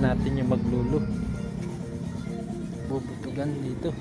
natin yung maglulo. Bubutugan dito.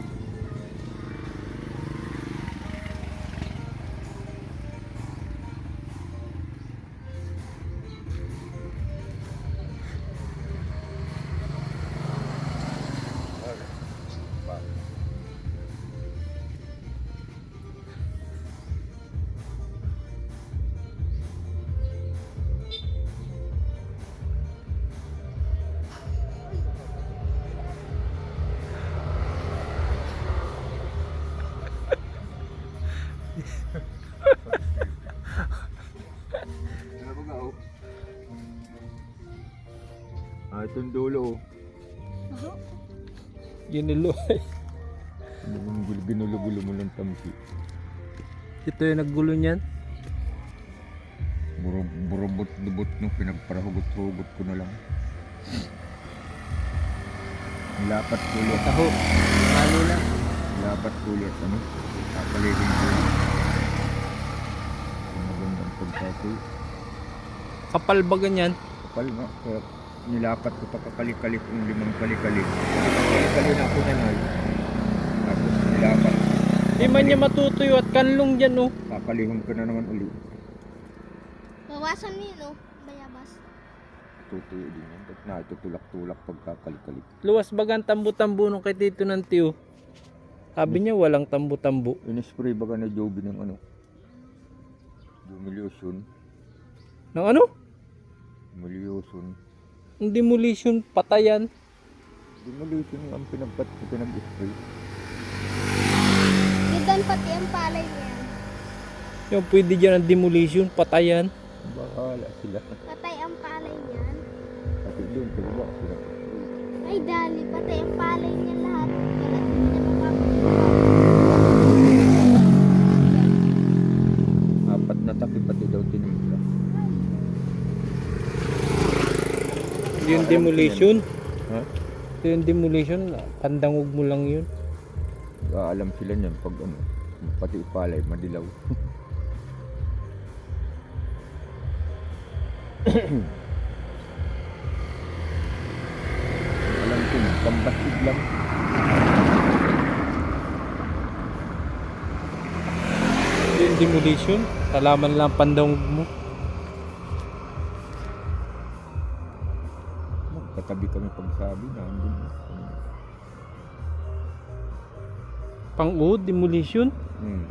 Itong dulo. Ginulo. Ginulo-gulo mo ng tamsi. Ito yung naggulo niyan. Burubot-dubot no, pinagparahugot-hugot ko na lang. Lapat kulit. Taho. Halo lang. Lapat kulit, ano? Kapaligin ko. Magandang pagkakoy. Kapal ba ganyan? Kapal nga, kaya nilapat ko pa kakalik-kalik yung 5 kalik-kalik. Kalik-kalik na ako na nga. Tapos nilapat. Di man niya matutuyo at kanlong dyan, oh. Kakalihon ko na naman uli. Bawasan mo yun, oh. Bayabas. Tutuyo din yan. Ba't na itutulak-tulak pagkakalik-kalik. Luwas bagang tambo-tambo nung kay Tito ng tiyo. Sabi niya walang tambo-tambo. In-spray baga na Joby ng ano? Demolition. Nang ano? Demolition. Ang demolition, patayan. Demolition ang pinag-spray. Gidan pati ang palay niya. Yung pwede dyan ang demolition, patayan. Bahala sila. Patay ang palay niyan. Pati doon, diba sila? Ay, dali. Patay ang palay niya lahat. Kaya hindi niya mapapagawa. Apat na taki pati daw tinimla. Yung demolition. Ha? Yung demolition, pandangog mo lang yun. Alam sila niyan pag ano, pati ipalay, madilaw. Alam ko yun, pambasid lang. Yung demolition, salaman lang pandangog mo. Magkatabi kami pagsabi na andun. Pang-uod, demolition. Hmm.